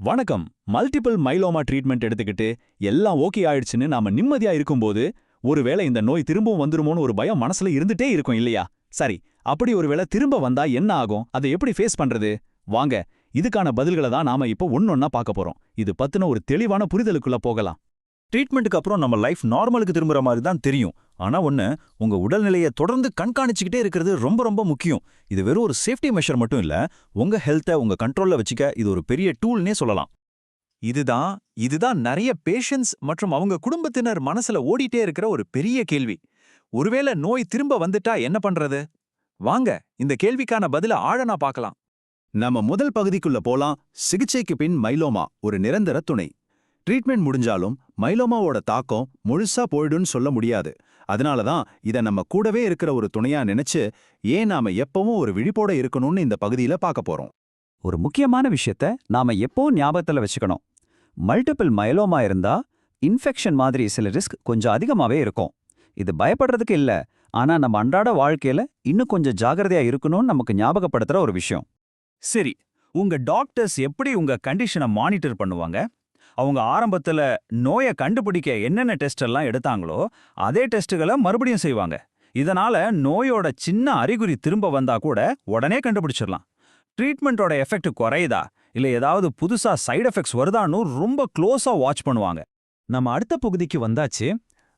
வணக்கம். Multiple myeloma treatment எடுத்துக்கிட்டு எல்லாம் ஓகே ஆயிடுச்சுன்னு நாம நிம்மதியா இருக்கும்போது ஒருவேளை இந்த நோய் திரும்பவும் வந்துருமோன்னு ஒரு பயம் மனசுல இருந்துட்டே இருக்கும் இல்லையா? சரி, அப்படி ஒருவேளை திரும்ப வந்தா என்ன ஆகும்? அதை எப்படி ஃபேஸ் பண்றது? வாங்க, இதுக்கான பதில்களை தான் நாம இப்போ ஒன்னொன்னா பார்க்க போறோம். இது பத்தின ஒரு தெளிவான புரிதலுக்குள்ள போகலாம். ட்ரீட்மெண்ட்டுக்கு அப்புறம் நம்ம லைஃப் நார்மலுக்கு திரும்புற மாதிரி தான் தெரியும். ஆனா உங்க உடல்நிலையை தொடர்ந்து கண்காணிச்சுக்கிட்டே இருக்கிறது ரொம்ப ரொம்ப முக்கியம். இது வெறும் ஒரு சேஃப்டி மெஷர் மட்டும் இல்ல, உங்க ஹெல்த்தை உங்க கண்ட்ரோல்ல வச்சுக்க இது ஒரு பெரிய டூல்னே சொல்லலாம். இதுதான் நிறைய பேஷண்ட்ஸ் மற்றும் அவங்க குடும்பத்தினர் மனசுல ஓடிட்டே இருக்கிற ஒரு பெரிய கேள்வி. ஒருவேளை நோய் திரும்ப வந்துட்டா என்ன பண்றது? வாங்க, இந்த கேள்விக்கான பதில ஆழனா பார்க்கலாம். நம்ம முதல் பகுதிக்குள்ள போலாம். சிகிச்சைக்கு பின் மைலோமா ஒரு நிரந்தர துணை. ட்ரீட்மெண்ட் முடிஞ்சாலும் மைலோமாவோட தாக்கம் முழுசா போயிடுன்னு சொல்ல முடியாது. அதனால தான் இதை நம்ம கூடவே இருக்கிற ஒரு துணையா நினைச்சு ஏன் நாம எப்பவும் ஒரு விழிப்போட இருக்கணும்னு இந்த பகுதியில பார்க்க போறோம். ஒரு முக்கியமான விஷயத்த நாம எப்பவும் ஞாபகத்துல வச்சுக்கணும். மல்டிபிள் மைலோமா இருந்தா இன்ஃபெக்ஷன் மாதிரி சில ரிஸ்க் கொஞ்சம் அதிகமாவே இருக்கும். இது பயப்படுறதுக்கு இல்ல, ஆனா நம்ம அன்றாட வாழ்க்கையில இன்னும் கொஞ்சம் ஜாகிரதையா இருக்கணும்னு நமக்கு ஞாபகப்படுத்துற ஒரு விஷயம். சரி, உங்க டாக்டர்ஸ் எப்படி உங்க கண்டிஷனை மானிட்டர் பண்ணுவாங்க? அவங்க ஆரம்பத்துல நோயை கண்டுபிடிக்க என்னென்ன டெஸ்ட் எல்லாம் எடுத்தாங்களோ அதே டெஸ்ட்டுகளை மறுபடியும் செய்வாங்க. இதனால நோயோட சின்ன அறிகுறி திரும்ப வந்தா கூட உடனே கண்டுபிடிச்சிடலாம். ட்ரீட்மெண்ட்டோட எஃபெக்ட் குறையுதா இல்ல ஏதாவது புதுசா சைடு எஃபெக்ட்ஸ் வருதான்னு ரொம்ப க்ளோஸா வாட்ச் பண்ணுவாங்க. நம்ம அடுத்த பகுதிக்கு வந்தாச்சு.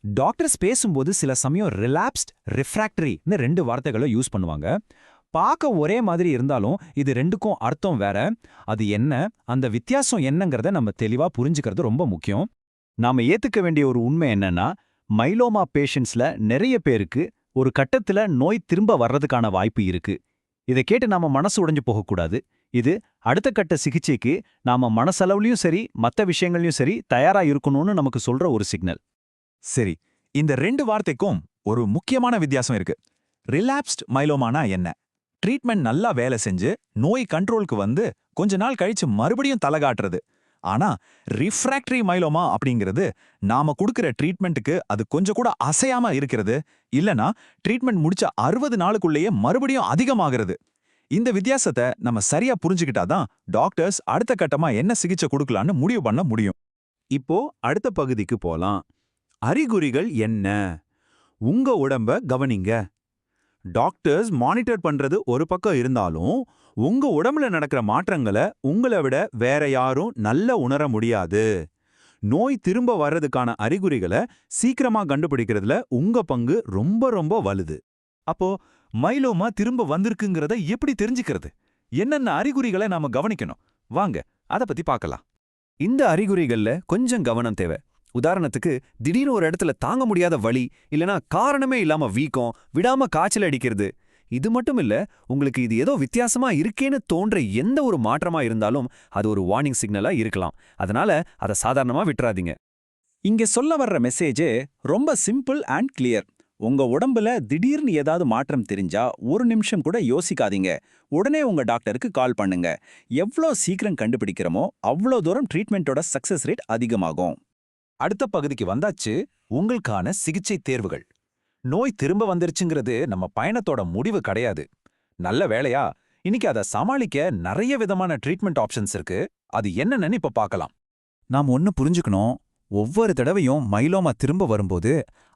டாக்டர்ஸ் பேசும்போது சில சமயம் ரிலாப்ஸ்ட், ரிஃப்ராக்டரின்னு 2 வார்த்தைகளை யூஸ் பண்ணுவாங்க. பார்க்க ஒரே மாதிரி இருந்தாலும் இது ரெண்டுக்கும் அர்த்தம் வேற. அது என்ன, அந்த வித்தியாசம் என்னங்கிறத நம்ம தெளிவா புரிஞ்சுக்கிறது ரொம்ப முக்கியம். நாம ஏத்துக்க வேண்டிய ஒரு உண்மை என்னன்னா, மைலோமா பேஷண்ட்ஸ்ல நிறைய பேருக்கு ஒரு கட்டத்துல நோய் திரும்ப வர்றதுக்கான வாய்ப்பு இருக்கு. இதை கேட்டு நாம மனசு உடைஞ்சு போகக்கூடாது. இது அடுத்த கட்ட சிகிச்சைக்கு நாம மனசளவுலயும் சரி மற்ற விஷயங்கள்லயும் சரி தயாரா இருக்கணும்னு நமக்கு சொல்ற ஒரு சிக்னல். சரி, இந்த 2 வார்த்தைக்கும் ஒரு முக்கியமான வித்தியாசம் இருக்கு. ரிலாப்ஸ்ட் மைலோமானா என்ன? ட்ரீட்மெண்ட் நல்லா வேலை செஞ்சு நோய் கண்ட்ரோலுக்கு வந்து கொஞ்ச நாள் கழிச்சு மறுபடியும் தலகாட்டுறது. ஆனா ரிஃப்ராக்டரி மைலோமா அப்படிங்கிறது நாம கொடுக்கிற ட்ரீட்மெண்ட்டுக்கு அது கொஞ்சம் கூட அசையாம இருக்கிறது, இல்லனா ட்ரீட்மெண்ட் முடிச்ச 60 நாளுக்குள்ளேயே மறுபடியும் அதிகமாகிறது. இந்த வித்தியாசத்தை நம்ம சரியா புரிஞ்சுக்கிட்டாதான் டாக்டர்ஸ் அடுத்த கட்டமா என்ன சிகிச்சை கொடுக்கலான்னு முடிவு பண்ண முடியும். இப்போ அடுத்த பகுதிக்கு போலாம். அறிகுறிகள் என்ன? உங்க உடம்ப கவனிங்க. டாக்டர்ஸ் மானிட்டர் பண்றது ஒரு பக்கம் இருந்தாலும் உங்க உடம்புல நடக்கிற மாற்றங்களை உங்களை விட வேற யாரும் நல்ல உணர முடியாது. நோய் திரும்ப வர்றதுக்கான அறிகுறிகளை சீக்கிரமா கண்டுபிடிக்கிறதுல உங்க பங்கு ரொம்ப ரொம்ப வலுது. அப்போ மைலோமா திரும்ப வந்திருக்குங்கிறத எப்படி தெரிஞ்சுக்கிறது? என்னென்ன அறிகுறிகளை நாம கவனிக்கணும்? வாங்க, அத பத்தி பார்க்கலாம். இந்த அறிகுறிகள்ல கொஞ்சம் கவனம் தேவை. உதாரணத்துக்கு, திடீர்னு ஒரு இடத்துல தாங்க முடியாத வலி, இல்லனா காரணமே இல்லாம வீக்கம், விடாம காய்ச்சல் அடிக்கிறது. இது மட்டும் இல்ல, உங்களுக்கு இது ஏதோ வித்தியாசமா இருக்கேன்னு தோன்ற எந்த ஒரு மாற்றமா இருந்தாலும் அது ஒரு வார்னிங் சிக்னலா இருக்கலாம். அதனால அதை சாதாரணமா விட்டுறாதீங்க. இங்க சொல்ல வர்ற மெசேஜே ரொம்ப சிம்பிள் அண்ட் கிளியர். உங்க உடம்புல திடீர்னு ஏதாவது மாற்றம் தெரிஞ்சா 1 நிமிஷம் கூட யோசிக்காதீங்க. உடனே உங்க டாக்டருக்கு கால் பண்ணுங்க. எவ்வளோ சீக்கிரம் கண்டுபிடிக்கிறோமோ அவ்வளோ தூரம் ட்ரீட்மெண்ட்டோட சக்சஸ் ரேட் அதிகமாகும். அடுத்த பகுதிக்கு வந்தாச்சு. உங்களுக்கான சிகிச்சை தேர்வுகள். நோய் திரும்ப வந்துருச்சுங்கிறது நம்ம பயணத்தோட முடிவு கிடையாது. நல்ல வேளையா, இன்னைக்கு அதை சமாளிக்க நிறைய விதமான ட்ரீட்மெண்ட் ஆப்ஷன்ஸ் இருக்கு. அது என்னன்னு இப்ப பார்க்கலாம். நாம் ஒன்னு புரிஞ்சுக்கணும். ஒவ்வொரு தடவையும் மைலோமா திரும்ப வரும்போது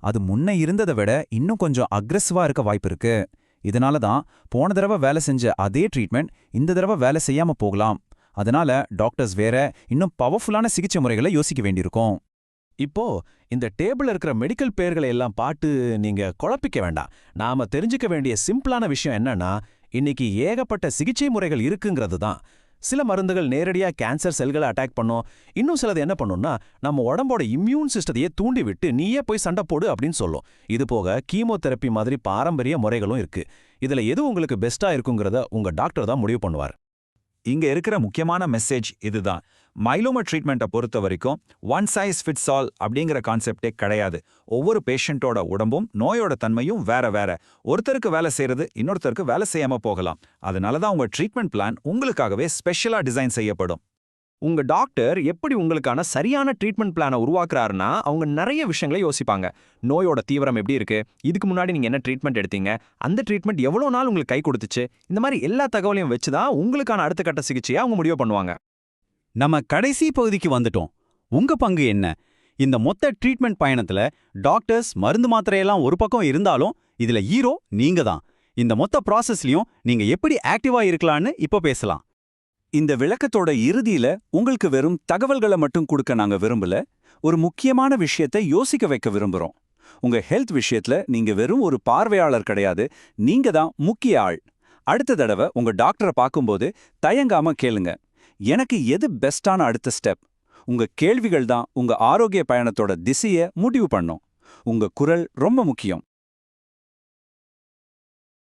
அது முன்ன இருந்ததை விட இன்னும் கொஞ்சம் அக்ரெசிவா இருக்க வாய்ப்பு இருக்கு. இதனால தான் போன தடவை வேலை செஞ்ச அதே ட்ரீட்மெண்ட் இந்த தடவை வேலை செய்யாம போகலாம். அதனால டாக்டர்ஸ் வேற இன்னும் பவர்ஃபுல்லான சிகிச்சை முறைகளை யோசிக்க வேண்டியிருக்கும். இப்போ இந்த டேபிள்ல இருக்கிற மெடிக்கல் பெயர்களை எல்லாம் பாட்டு நீங்க குழப்பிக்க வேண்டாம். நாம தெரிஞ்சுக்க வேண்டிய சிம்பிளான விஷயம் என்னன்னா, இன்னைக்கு ஏகப்பட்ட சிகிச்சை முறைகள் இருக்குங்கிறது தான். சில மருந்துகள் நேரடியா கேன்சர் செல்களை அட்டாக் பண்ணும். இன்னும் சிலது என்ன பண்ணும்னா, நம்ம உடம்போட இம்யூன் சிஸ்டத்தையே தூண்டி விட்டு நீயே போய் சண்டை போடு அப்படின்னு சொல்லும். இது போக கீமோதெரப்பி மாதிரி பாரம்பரிய முறைகளும் இருக்கு. இதுல எது உங்களுக்கு பெஸ்டா இருக்குங்கிறத உங்க டாக்டர் தான் முடிவு பண்ணுவார். இங்க இருக்கிற முக்கியமான மெசேஜ் இதுதான். மைலோமா ட்ரீட்மெண்ட்டை பொறுத்த வரைக்கும் ஒன் சைஸ் ஃபிட்ஸ் ஆல் அப்படிங்கிற கான்செப்டே கிடையாது. ஒவ்வொரு பேஷண்ட்டோட உடம்பும் நோயோட தன்மையும் வேற வேற. ஒருத்தருக்கு வேலை செய்யறது இன்னொருத்தருக்கு வேலை செய்யாம போகலாம். அதனால தான் உங்க ட்ரீட்மெண்ட் பிளான் உங்களுக்காகவே ஸ்பெஷலா டிசைன் செய்யப்படும். உங்க டாக்டர் எப்படி உங்களுக்கான சரியான ட்ரீட்மெண்ட் பிளானை உருவாக்குறாருன்னா அவங்க நிறைய விஷயங்களை யோசிப்பாங்க. நோயோட தீவிரம் எப்படி இருக்கு, இதுக்கு முன்னாடி நீங்க என்ன ட்ரீட்மெண்ட் எடுத்தீங்க, அந்த ட்ரீட்மெண்ட் எவ்வளோ நாள் உங்களுக்கு கை கொடுத்துச்சு, இந்த மாதிரி எல்லா தகவலையும் வச்சு தான் உங்களுக்கான அடுத்த கட்ட சிகிச்சையை அவங்க முடிவு பண்ணுவாங்க. நம்ம கடைசி பகுதிக்கு வந்துட்டோம். உங்க பங்கு என்ன? இந்த மொத்த ட்ரீட்மெண்ட் பயணத்துல டாக்டர்ஸ் மருந்து மாத்திரையெல்லாம் ஒரு பக்கம் இருந்தாலும் இதுல ஹீரோ நீங்க தான். இந்த மொத்த ப்ராசஸ்லயும் நீங்க எப்படி ஆக்டிவா இருக்கலாம்னு இப்போ பேசலாம். இந்த விளக்கத்தோட இறுதியில உங்களுக்கு வெறும் தகவல்களை மட்டும் கொடுக்க நாங்க விரும்பல, ஒரு முக்கியமான விஷயத்தை யோசிக்க வைக்க விரும்புறோம். உங்க ஹெல்த் விஷயத்துல நீங்க வெறும் ஒரு பார்வையாளர் கிடையாது, நீங்க தான் முக்கிய ஆள். அடுத்த தடவை உங்க டாக்டரை பார்க்கும்போது தயங்காம கேளுங்க, எனக்கு எது பெஸ்டான அடுத்த ஸ்டெப்? உங்க கேள்விகள் தான் உங்க ஆரோக்கிய பயணத்தோட திசையை முடிவு பண்ணும். உங்க குரல் ரொம்ப முக்கியம்.